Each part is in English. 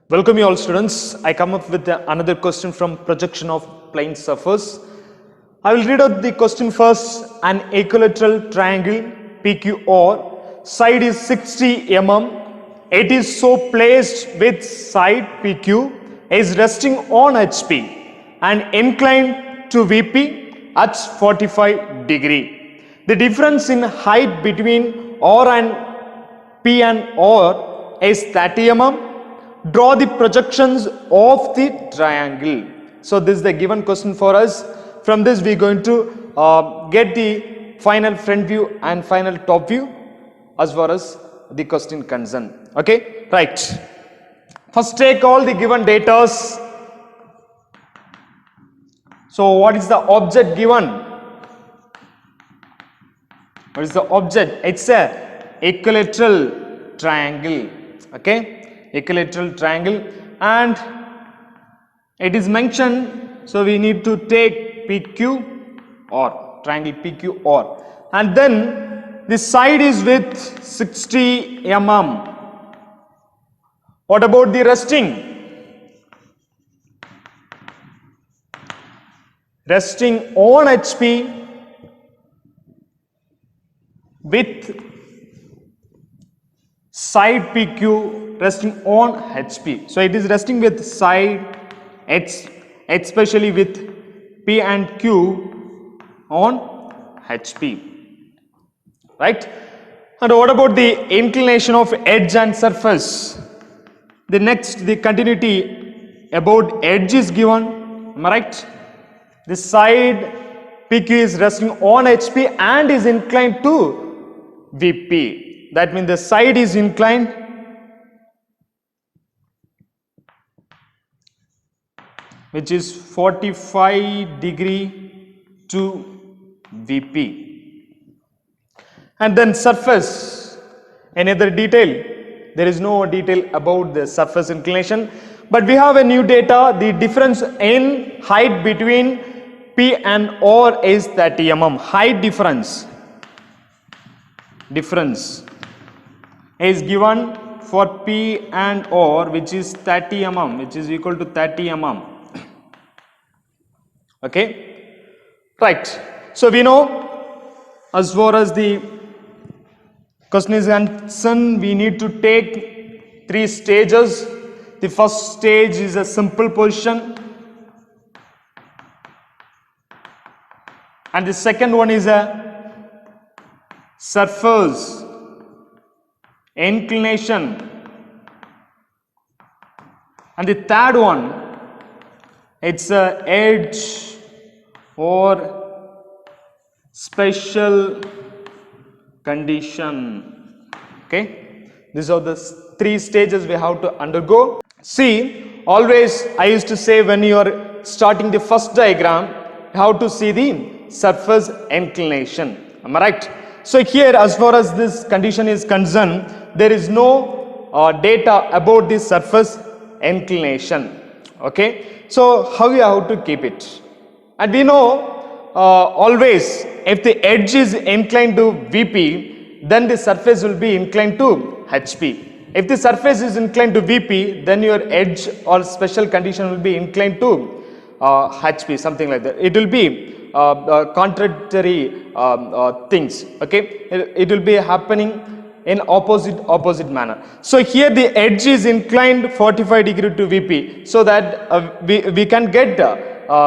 Welcome you all students. I come up with another question from projection of plane surface. I will read out the question first. An equilateral triangle PQR, side is 60 mm. It is so placed with side PQ is resting on HP and inclined to VP at 45 degree. The difference in height between R and P and R is 30 mm. Draw the projections of the triangle. So this is the given question for us. From this we are going to get the final front view and final top view as far as the question concerned. Okay, right. First take all the given data. So what is the object given? What is the object? It's a equilateral triangle. Okay. Equilateral triangle, and it is mentioned, so we need to take PQR, triangle PQR, and then the side is with 60 mm. What about the resting? Resting on HP with side PQ resting on HP. So it is resting with side H, especially with P and Q on HP. Right? And what about the inclination of edge and surface? The continuity about edge is given. Am I right? The side PQ is resting on HP and is inclined to VP. That means the side is inclined which is 45 degree to VP. And then surface, any other detail? There is no detail about the surface inclination, but we have a new data. The difference in height between P and R is 30 mm. Height difference is given for P and R, which is 30 mm, which is equal to 30 mm. Okay, right. So we know, as far as the question is concerned, we need to take 3 stages. The first stage is a simple position, and the second one is a surface inclination, and the third one, it's a edge or special condition. Okay, these are the 3 stages we have to undergo. See, always I used to say, when you are starting the first diagram, you have to see the surface inclination. Am I right? So here, as far as this condition is concerned, there is no data about the surface inclination. Okay, so how you have to keep it? And we know always, if the edge is inclined to VP, then the surface will be inclined to HP. If the surface is inclined to VP, then your edge or special condition will be inclined to HP, something like that. It will be contradictory things. Okay, it will be happening in opposite manner. So here the edge is inclined 45 degree to VP, so that we can get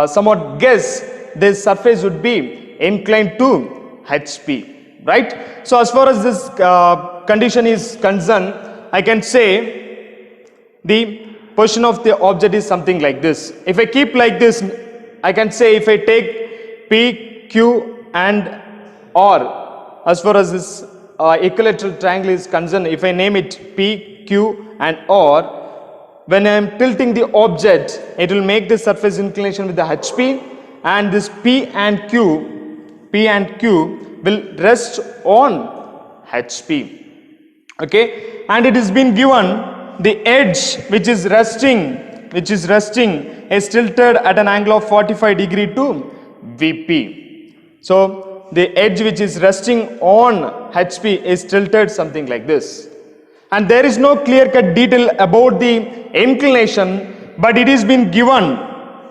somewhat guess this surface would be inclined to HP, right? So as far as this condition is concerned, I can say the position of the object is something like this. If I keep like this, I can say, if I take P, Q and R, as far as this equilateral triangle is concerned, if I name it P, Q and R, when I am tilting the object, it will make the surface inclination with the HP, and this P and Q will rest on HP. Okay, and it has been given the edge which is resting is tilted at an angle of 45 degree to VP. So the edge which is resting on HP is tilted something like this. and there is no clear-cut detail about the inclination, but it is been given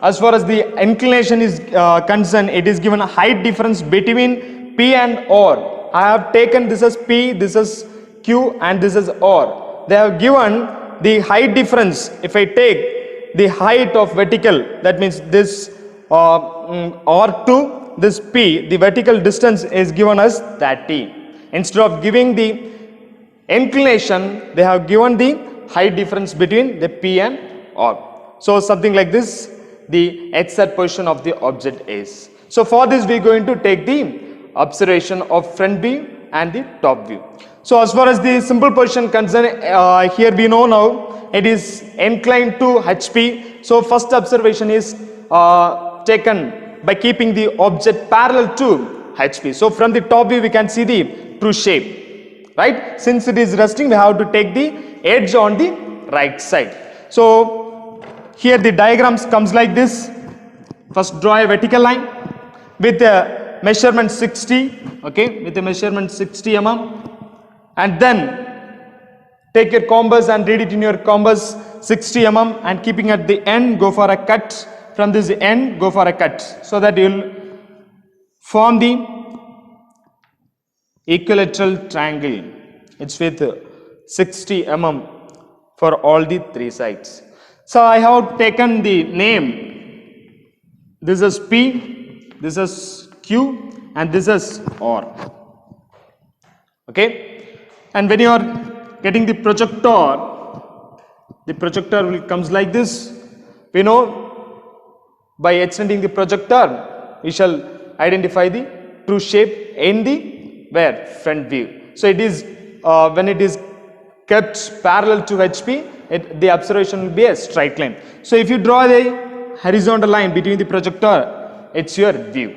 as far as the inclination is concerned. It is given a height difference between P and R. I have taken this as P, this is Q, and this is R. They have given the height difference. If I take the height of vertical, that means this R to this P, the vertical distance is given as 30. Instead of giving the inclination, they have given the height difference between the P and R. So something like this, the exact position of the object is. So for this we are going to take the observation of front view and the top view. So as far as the simple position concerned, here we know now it is inclined to HP. So first observation is taken by keeping the object parallel to HP. So from the top view we can see the true shape, right? Since it is resting, we have to take the edge on the right side. So here the diagrams comes like this. First draw a vertical line with a measurement 60, okay, with a measurement 60 mm, and then take your compass and read it in your compass 60 mm, and keeping at the end, go for a cut. From this end, go for a cut, so that you will form the equilateral triangle. It's with 60 mm for all the three sides. So I have taken the name. This is P, this is Q, and this is R. Okay, and when you are getting the projector will comes like this. We know by extending the projector, we shall identify the true shape in the where front view. So it is when it is kept parallel to HP, the observation will be a straight line. So if you draw the horizontal line between the projector, it's your view.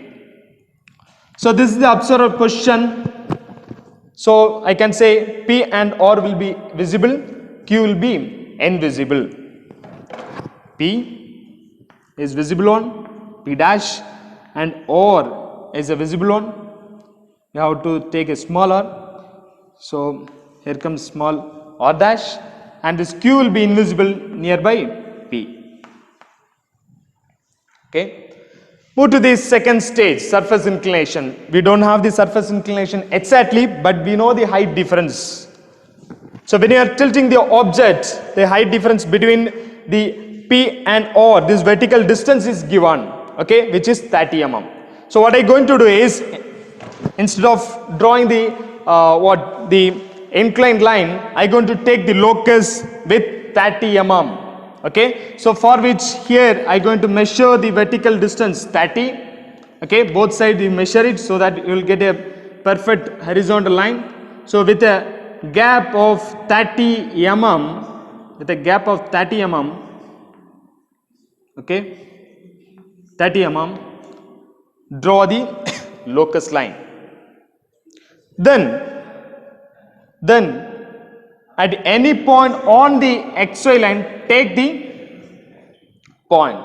So this is the observer position. So I can say P and R will be visible, Q will be invisible. P is visible one, P dash, and R is a visible one. You have to take a smaller. So here comes small R dash, and this Q will be invisible nearby P. Okay. Move to the second stage, surface inclination. We don't have the surface inclination exactly, but we know the height difference. So when you are tilting the object, the height difference between the P and R, this vertical distance is given, okay, which is 30 mm. So what I'm going to do is, instead of drawing the inclined line, I'm going to take the locus with 30 mm. Okay, so for which here I'm going to measure the vertical distance 30. Okay, both sides you measure it so that you will get a perfect horizontal line. So with a gap of 30 mm, okay, 30 mm, draw the locus line. Then at any point on the XY line, take the point.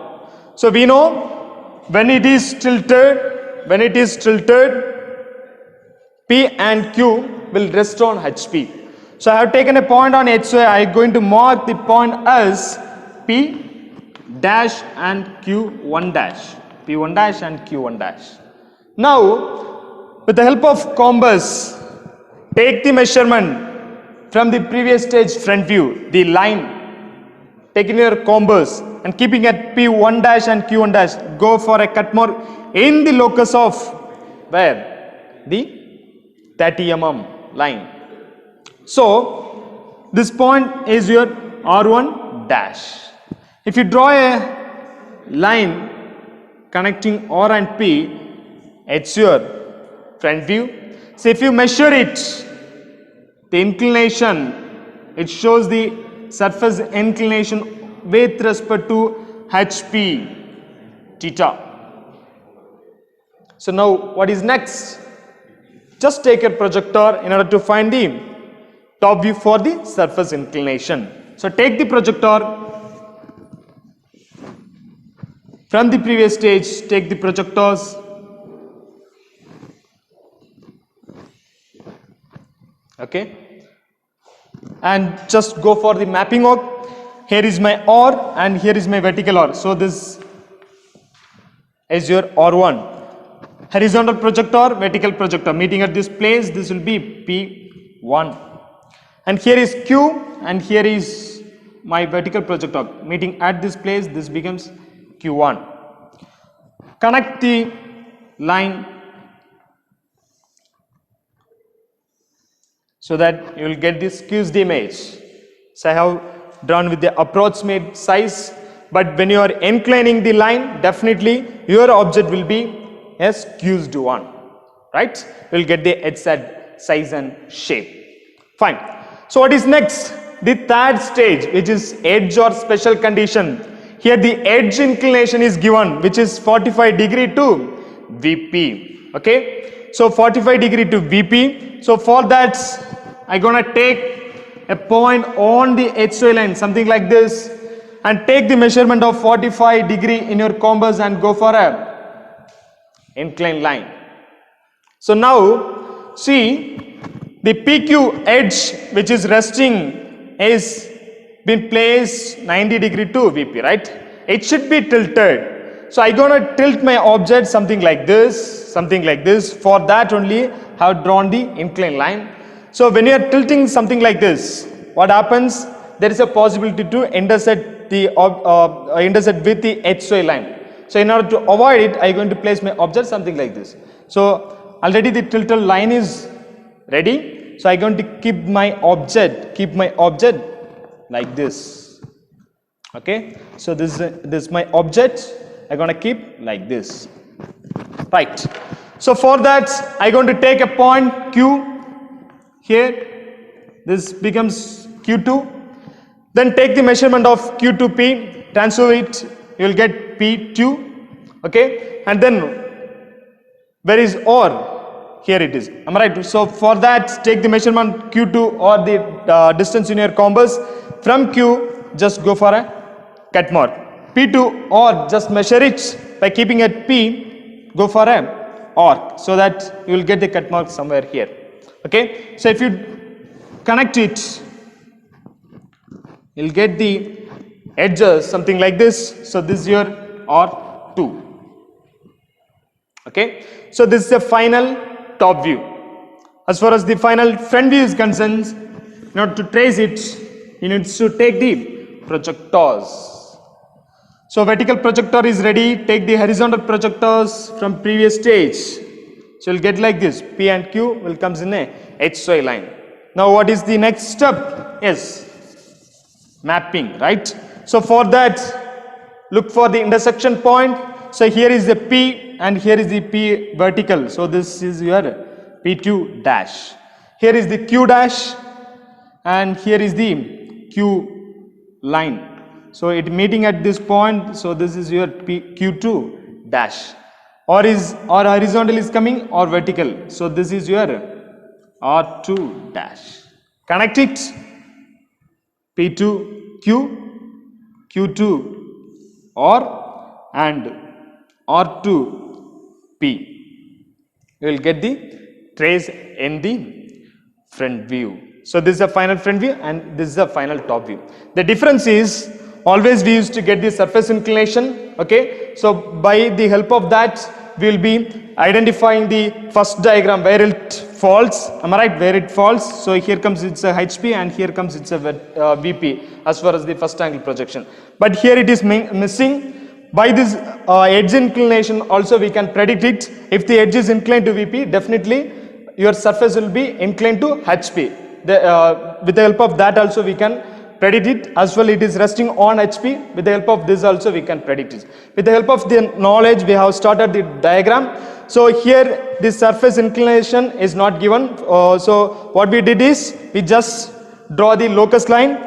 So we know when it is tilted, P and Q will rest on HP. So I have taken a point on XY. I am going to mark the point as P dash and Q1 dash. P1 dash and Q1 dash. Now, with the help of compass, take the measurement from the previous stage front view, the line, taking your compass and keeping at P1 dash and Q1 dash, go for a cut mark in the locus of where? The 30 mm line. So this point is your R1 dash. If you draw a line connecting R and P, it's your front view. So if you measure it, the inclination, it shows the surface inclination with respect to HP theta. So now what is next? Just take a projector in order to find the top view for the surface inclination. So take the projector from the previous stage, take the projectors. Okay. and just go for the mapping arc. Here is my R and here is my vertical R. So this is your R1. Horizontal projector, vertical projector meeting at this place. This will be P1. And here is Q and here is my vertical projector meeting at this place. This becomes Q1. Connect the line so that you will get this squeezed image. So I have drawn with the approximate size, but when you are inclining the line, definitely your object will be a squeezed one, right? You will get the exact size and shape. Fine. So what is next? The third stage, which is edge or special condition. Here the edge inclination is given, which is 45 degree to VP. Okay. So 45 degree to VP. So for that, I'm gonna take a point on the HY line, something like this, and take the measurement of 45 degree in your compass and go for a inclined line. So now see the PQ edge which is resting is been placed 90 degree to VP, right? It should be tilted. So I'm gonna tilt my object something like this, something like this. For that only I have drawn the inclined line. So when you are tilting something like this, what happens? There is a possibility to intersect the intersect with the HY line. So in order to avoid it, I am going to place my object something like this. So already the tilted line is ready. So I am going to keep my object like this. Okay. So this is my object. I am going to keep like this. Right. So for that, I am going to take a point Q. Here, this becomes Q2. Then take the measurement of Q to P, transfer it, you will get P2. Okay, and then where is R? Here it is. Am I right? So for that, take the measurement Q2 or the distance in your compass. From Q, just go for a cut mark. P2 or just measure it by keeping at P, go for a arc so that you will get the cut mark somewhere here. Okay, so if you connect it, you'll get the edges something like this. So this is your R2. Okay, so this is the final top view. As far as the final front view is concerned, in order to trace it, you need to take the projectors. So vertical projector is ready. Take the horizontal projectors from previous stage. So you'll get like this. P and Q will comes in a HY line. Now what is the next step? Yes, mapping, right? So for that, look for the intersection point. So here is the P and here is the P vertical. So this is your P2 dash. Here is the Q dash and here is the Q line. So it meeting at this point. So this is your Q2 dash. Or horizontal is coming or vertical. So this is your R2 dash. Connect it. P2 Q, Q2 R and R2 P. You will get the trace in the front view. So this is the final front view and this is the final top view. The difference is always we used to get the surface inclination. Okay, so by the help of that we will be identifying the first diagram where it falls. Am I right? Where it falls. So here comes it's a HP and here comes it's a VP as far as the first angle projection. But here it is missing. By this edge inclination also we can predict it. If the edge is inclined to VP, definitely your surface will be inclined to HP. With the help of that also we can predict it. As well it is resting on HP. With the help of this also we can predict it. With the help of the knowledge we have started the diagram. So here the surface inclination is not given. So what we did is we just draw the locus line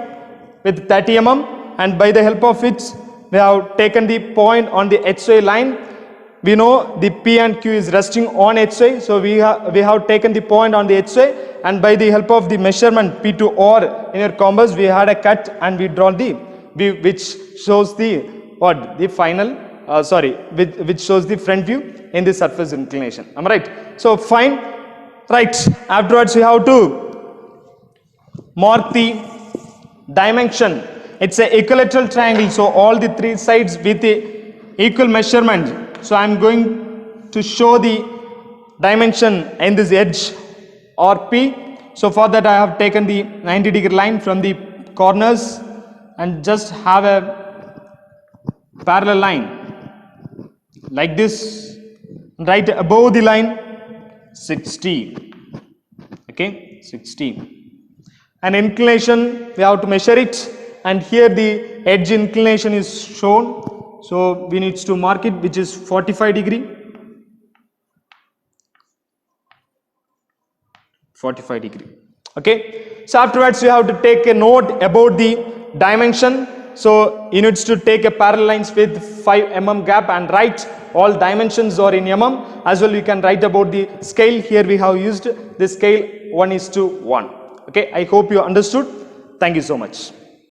with 30 mm and by the help of it we have taken the point on the HY line. We know the P and Q is resting on HY. So we have taken the point on the HY and by the help of the measurement P to R in your compass we had a cut and we draw the which shows the what the final which shows the front view in the surface inclination. Am I right? So fine. Right. Afterwards we have to mark the dimension. It's a equilateral triangle, so all the three sides with the equal measurement. So I'm going to show the dimension in this edge RP. So for that I have taken the 90-degree line from the corners and just have a parallel line like this, right above the line 60. Okay, 60. And inclination we have to measure it, and here the edge inclination is shown, so we need to mark it, which is 45 degree. 45 degree. Okay, so afterwards you have to take a note about the dimension. So you need to take a parallel lines with 5 mm gap and write all dimensions are in mm. As well you can write about the scale. Here we have used the scale 1:1. Okay, I hope you understood. Thank you so much.